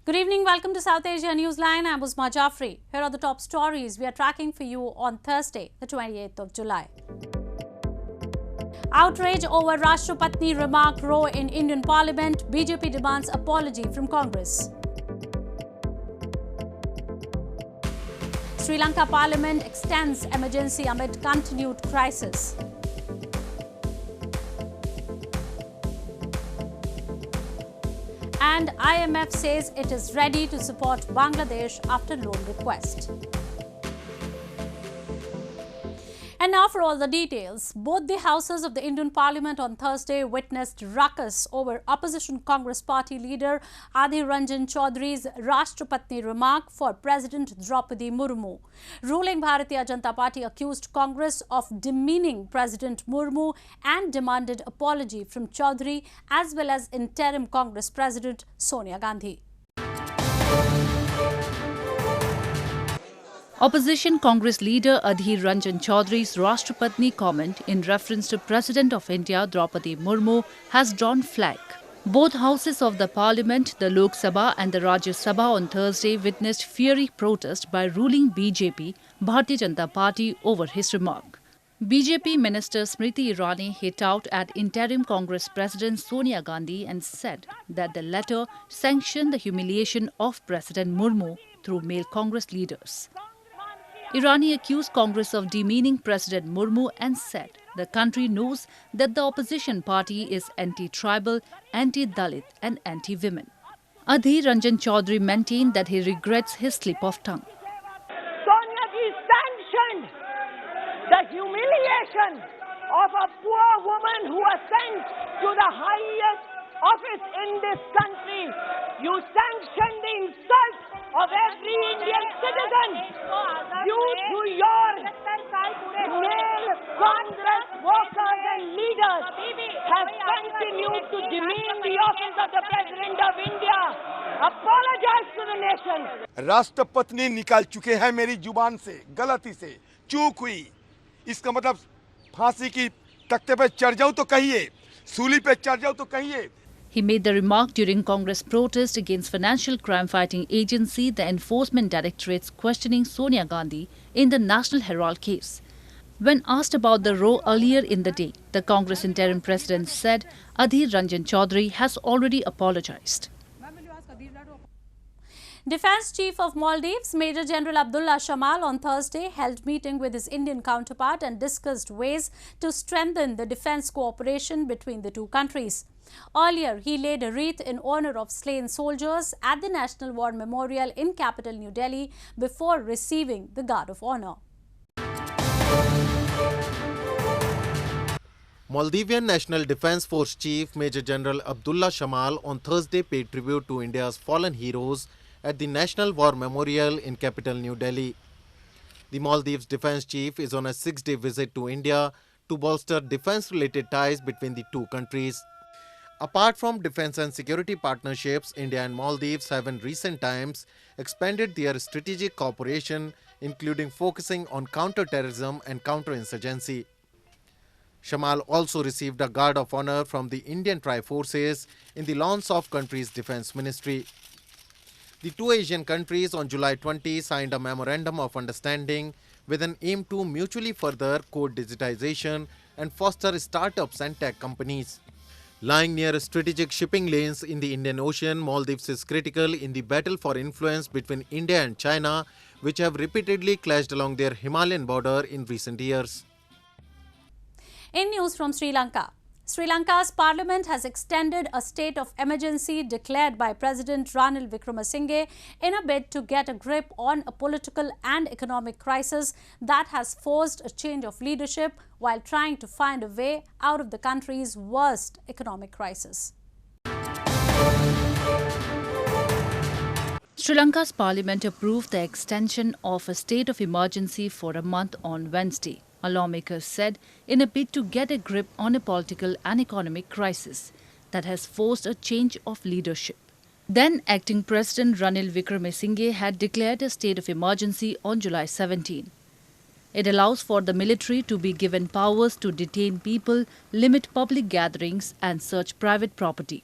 Good evening, welcome to South Asia Newsline. I'm Uzma Jafri. Here are the top stories we are tracking for you on Thursday, the 28th of July. Outrage over rashtrapatni remark row in Indian Parliament. BJP demands apology from Congress. Sri Lanka Parliament extends emergency amid continued crisis. And IMF says it is ready to support Bangladesh after loan request. And now for all the details. Both the houses of the Indian Parliament on Thursday witnessed ruckus over opposition Congress party leader Adhir Ranjan Chowdhury's rashtrapatni remark for President Droupadi Murmu. Ruling Bharatiya Janata Party accused Congress of demeaning President Murmu and demanded apology from Chowdhury as well as interim Congress President Sonia Gandhi. Opposition Congress leader Adhir Ranjan Chowdhury's rashtrapatni comment in reference to President of India Droupadi Murmu has drawn flag. Both houses of the Parliament, the Lok Sabha and the Rajya Sabha on Thursday witnessed fiery protest by ruling BJP, Bharatiya Janata Party over his remark. BJP Minister Smriti Irani hit out at interim Congress President Sonia Gandhi and said that the latter sanctioned the humiliation of President Murmu through male Congress leaders. Irani accused Congress of demeaning President Murmu and said the country knows that the opposition party is anti-tribal, anti-Dalit and anti-women. Adhir Ranjan Chowdhury maintained that he regrets his slip of tongue. Sonia ji sanctioned the humiliation of a poor woman who was sent to the highest office in this country. You sanctioned the insult of every Indian citizen. You, through your male Congress workers and leaders, have continued to demean the office of the President of India. Apologize to the nation. राष्ट्रपति निकाल चुके हैं मेरी जुबान से, गलती से, चूक हुई. इसका मतलब फांसी की तख्ते पे चढ़ जाऊं तो कहिए, सूली पे चढ़ जाऊं तो कहिए. He made the remark during Congress protest against Financial Crime Fighting Agency, the Enforcement Directorate's questioning Sonia Gandhi in the National Herald case. When asked about the row earlier in the day, the Congress interim president said Adhir Ranjan Chowdhury has already apologized. Defence Chief of Maldives, Major General Abdulla Shamaal on Thursday held meeting with his Indian counterpart and discussed ways to strengthen the defence cooperation between the two countries. Earlier, he laid a wreath in honour of slain soldiers at the National War Memorial in capital New Delhi before receiving the Guard of Honour. Maldivian National Defence Force Chief Major General Abdulla Shamaal on Thursday paid tribute to India's fallen heroes at the National War Memorial in capital New Delhi. The Maldives Defence Chief is on a 6-day visit to India to bolster defence-related ties between the two countries. Apart from defence and security partnerships, India and Maldives have in recent times expanded their strategic cooperation, including focusing on counter-terrorism and counter-insurgency. Shamaal also received a Guard of Honour from the Indian Tri-Forces in the launch of country's defence ministry. The two Asian countries on July 20 signed a memorandum of understanding with an aim to mutually further code digitization and foster startups and tech companies. Lying near strategic shipping lanes in the Indian Ocean, Maldives is critical in the battle for influence between India and China, which have repeatedly clashed along their Himalayan border in recent years. In news from Sri Lanka, Sri Lanka's parliament has extended a state of emergency declared by President Ranil Wickremesinghe in a bid to get a grip on a political and economic crisis that has forced a change of leadership while trying to find a way out of the country's worst economic crisis. Sri Lanka's parliament approved the extension of a state of emergency for a month on Wednesday. A lawmaker said in a bid to get a grip on a political and economic crisis that has forced a change of leadership. Then acting President Ranil Wickremesinghe had declared a state of emergency on July 17. It allows for the military to be given powers to detain people, limit public gatherings and search private property.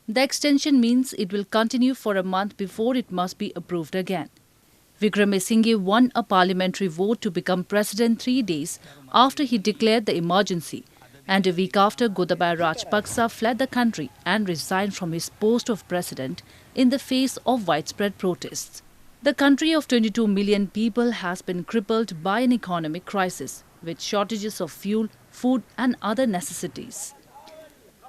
The extension means it will continue for a month before it must be approved again. Wickremesinghe won a parliamentary vote to become president 3 days after he declared the emergency, and a week after Gotabaya Rajapaksa fled the country and resigned from his post of president in the face of widespread protests. The country of 22 million people has been crippled by an economic crisis, with shortages of fuel, food and other necessities.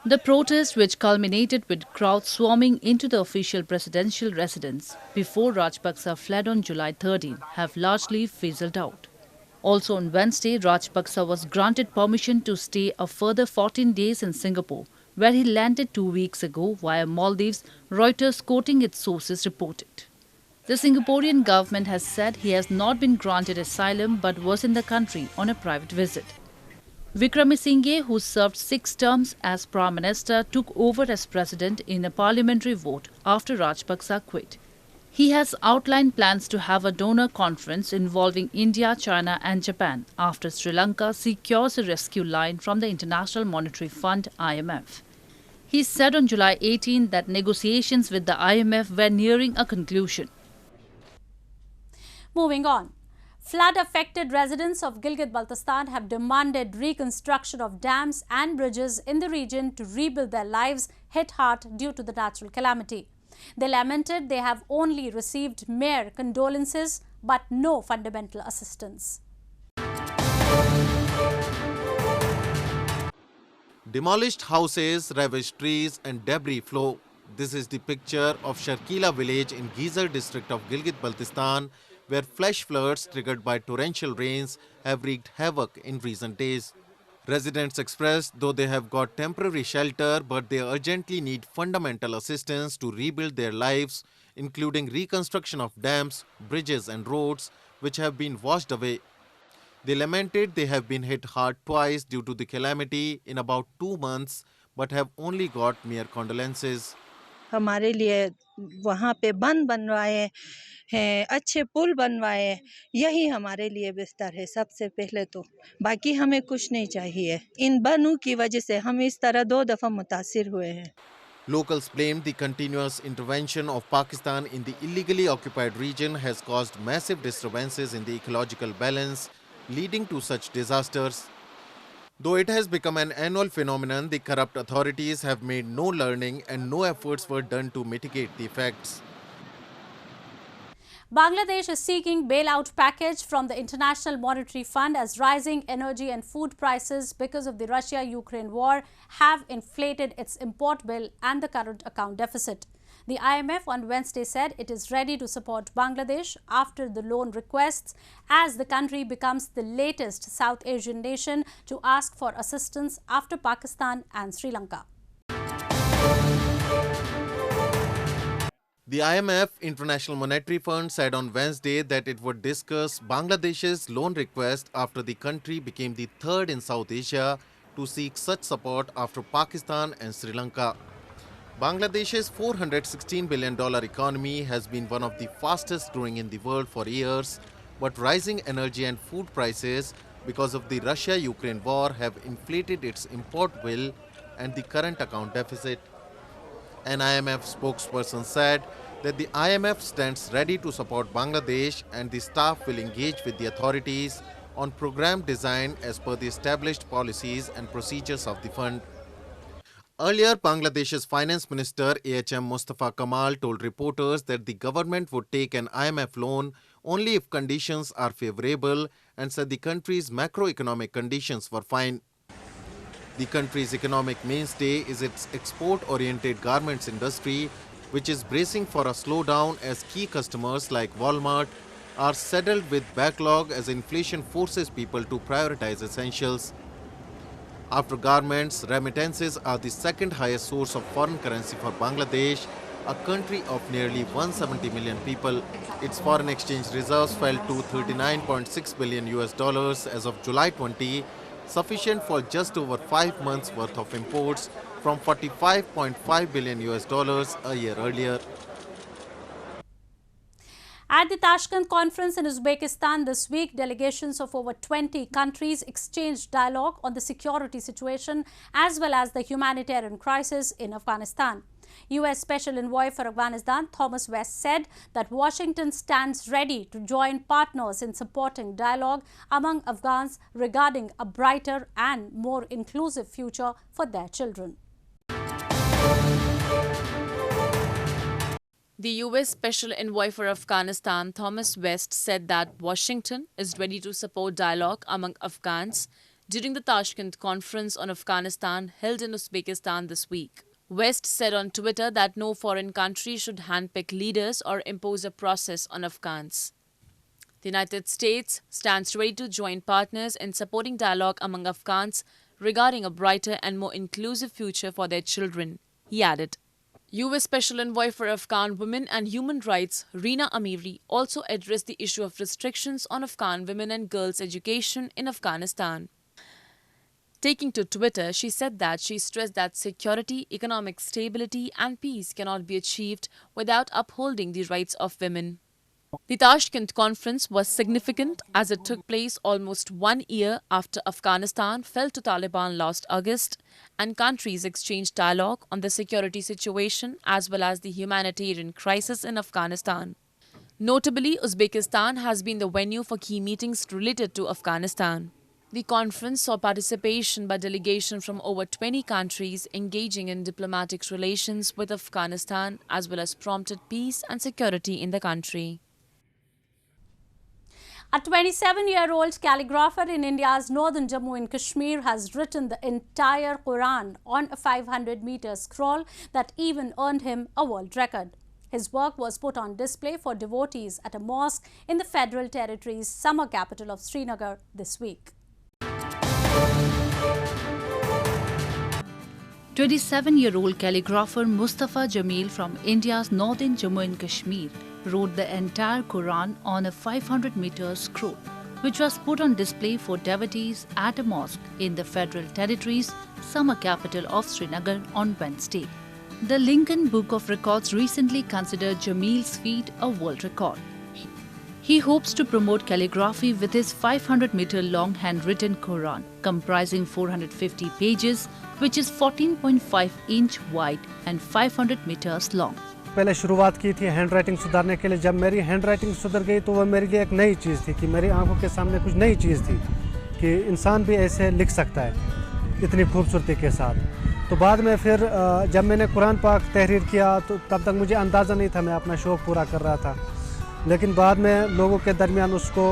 The protests, which culminated with crowds swarming into the official presidential residence before Rajapaksa fled on July 13, have largely fizzled out. Also on Wednesday, Rajapaksa was granted permission to stay a further 14 days in Singapore, where he landed 2 weeks ago via Maldives, Reuters quoting its sources reported. The Singaporean government has said he has not been granted asylum but was in the country on a private visit. Wickremesinghe, who served 6 terms as Prime Minister, took over as President in a parliamentary vote after Rajapaksa quit. He has outlined plans to have a donor conference involving India, China and Japan after Sri Lanka secures a rescue line from the International Monetary Fund (IMF). He said on July 18 that negotiations with the IMF were nearing a conclusion. Moving on. Flood-affected residents of Gilgit Baltistan have demanded reconstruction of dams and bridges in the region to rebuild their lives hit hard due to the natural calamity. They lamented they have only received mere condolences but no fundamental assistance. Demolished houses, ravaged trees and debris flow. This is the picture of Sharkila village in Gizar district of Gilgit Baltistan, where flash floods triggered by torrential rains have wreaked havoc in recent days. Residents expressed though they have got temporary shelter, but they urgently need fundamental assistance to rebuild their lives, including reconstruction of dams, bridges and roads which have been washed away. They lamented they have been hit hard twice due to the calamity in about 2 months, but have only got mere condolences. हमारे लिए वहाँ पे बंद बनवाए हैं, अच्छे पुल बनवाए, यही हमारे लिए बेहतर है सबसे पहले तो। बाकी हमें कुछ नहीं चाहिए। इन बनों की वजह से हम इस तरह 2 दफ़ा मुतासिर हुए हैं। Locals blamed the continuous intervention of Pakistan in the illegally occupied region has caused massive disturbances in the ecological balance, leading to such disasters. Though it has become an annual phenomenon, the corrupt authorities have made no learning and no efforts were done to mitigate the effects. Bangladesh is seeking bailout package from the International Monetary Fund as rising energy and food prices because of the Russia-Ukraine war have inflated its import bill and the current account deficit. The IMF on Wednesday said it is ready to support Bangladesh after the loan requests as the country becomes the latest South Asian nation to ask for assistance after Pakistan and Sri Lanka. The IMF, International Monetary Fund, said on Wednesday that it would discuss Bangladesh's loan request after the country became the 3rd in South Asia to seek such support after Pakistan and Sri Lanka. Bangladesh's $416 billion economy has been one of the fastest growing in the world for years, but rising energy and food prices because of the Russia-Ukraine war have inflated its import bill and the current account deficit. An IMF spokesperson said that the IMF stands ready to support Bangladesh and the staff will engage with the authorities on program design as per the established policies and procedures of the fund. Earlier, Bangladesh's Finance Minister AHM Mustafa Kamal told reporters that the government would take an IMF loan only if conditions are favorable and said the country's macroeconomic conditions were fine. The country's economic mainstay is its export-oriented garments industry, which is bracing for a slowdown as key customers like Walmart are saddled with backlog as inflation forces people to prioritize essentials. After garments, remittances are the 2nd highest source of foreign currency for Bangladesh, a country of nearly 170 million people. Its foreign exchange reserves fell to $39.6 billion as of July 20, sufficient for just over 5 months worth of imports from $45.5 billion a year earlier. At the Tashkent conference in Uzbekistan this week, delegations of over 20 countries exchanged dialogue on the security situation as well as the humanitarian crisis in Afghanistan. U.S. Special Envoy for Afghanistan Thomas West said that Washington stands ready to join partners in supporting dialogue among Afghans regarding a brighter and more inclusive future for their children. The U.S. Special Envoy for Afghanistan, Thomas West, said that Washington is ready to support dialogue among Afghans during the Tashkent Conference on Afghanistan held in Uzbekistan this week. West said on Twitter that no foreign country should handpick leaders or impose a process on Afghans. The United States stands ready to join partners in supporting dialogue among Afghans regarding a brighter and more inclusive future for their children, he added. U.S. Special Envoy for Afghan Women and Human Rights, Reena Amiri, also addressed the issue of restrictions on Afghan women and girls' education in Afghanistan. Taking to Twitter, she said that she stressed that security, economic stability and peace cannot be achieved without upholding the rights of women. The Tashkent Conference was significant as it took place almost 1 year after Afghanistan fell to Taliban last August, and countries exchanged dialogue on the security situation as well as the humanitarian crisis in Afghanistan. Notably, Uzbekistan has been the venue for key meetings related to Afghanistan. The conference saw participation by delegation from over 20 countries engaging in diplomatic relations with Afghanistan as well as prompted peace and security in the country. A 27-year-old calligrapher in India's northern Jammu and Kashmir has written the entire Koran on a 500-meter scroll that even earned him a world record. His work was put on display for devotees at a mosque in the Federal Territory's summer capital of Srinagar this week. 27-year-old calligrapher Mustafa Jamil from India's northern Jammu and Kashmir wrote the entire Quran on a 500-meter scroll, which was put on display for devotees at a mosque in the Federal Territory's summer capital of Srinagar on Wednesday. The Lincoln Book of Records recently considered Jamil's feat a world record. He hopes to promote calligraphy with his 500-meter long handwritten Quran, comprising 450 pages, which is 14.5 inch wide and 500 meters long. पहले शुरुआत की थी hand writing सुधारने के लिए। जब मेरी hand writing सुधर गई तो वह मेरे लिए एक नई चीज़ थी कि मेरी आंखों के सामने कुछ नई चीज़ थी कि इंसान भी ऐसे लिख सकता है इतनी खूबसूरती के साथ। तो बाद में फिर जब मैंने कुरान पाक तहरीर किया तो तब तक मुझे अंदाज़ा नहीं था, मैं अपना शौक़ पूरा कर रहा था, लेकिन बाद में लोगों के दरमियान उसको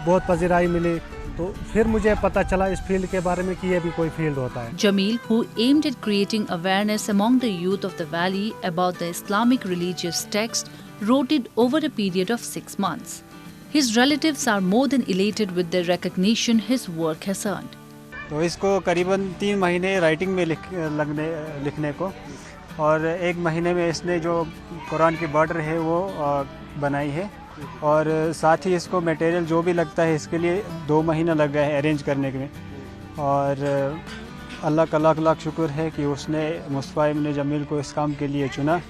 बहुत पजीराई मिली, तो फिर मुझे पता चला इस फील्ड के बारे में कि ये भी कोई फील्ड होता है। Jamil, who aimed at creating awareness among the youth of the valley about the Islamic religious text, wrote it over a period of 6 months. His relatives are more than elated with the recognition his work has earned. तो इसको करीबन 3 महीने writing में लिखने को, और 1 महीने में इसने जो कुरान की बॉर्डर है वो बनाई है, और साथ ही इसको मटेरियल जो भी लगता है इसके लिए 2 महीना लग गया है अरेंज करने में। और अल्लाह का लाख लाख शुक्र है कि उसने मुस्तफा इब्न जमील को इस काम के लिए चुना,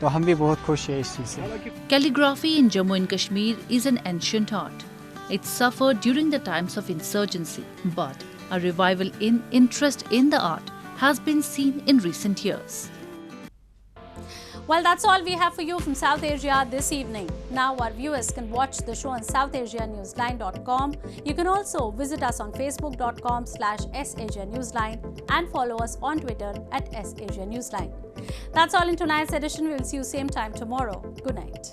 तो हम भी बहुत खुश हैं इस चीज़ से। Calligraphy in Jammu and Kashmir is an ancient art. It suffered during the times of insurgency, but a revival in interest in the art has been seen in recent years. Well, that's all we have for you from South Asia this evening. Now our viewers can watch the show on SouthAsiaNewsline.com. You can also visit us on Facebook.com/SAsiaNewsline and follow us on Twitter @SAsiaNewsline. That's all in tonight's edition. We'll see you same time tomorrow. Good night.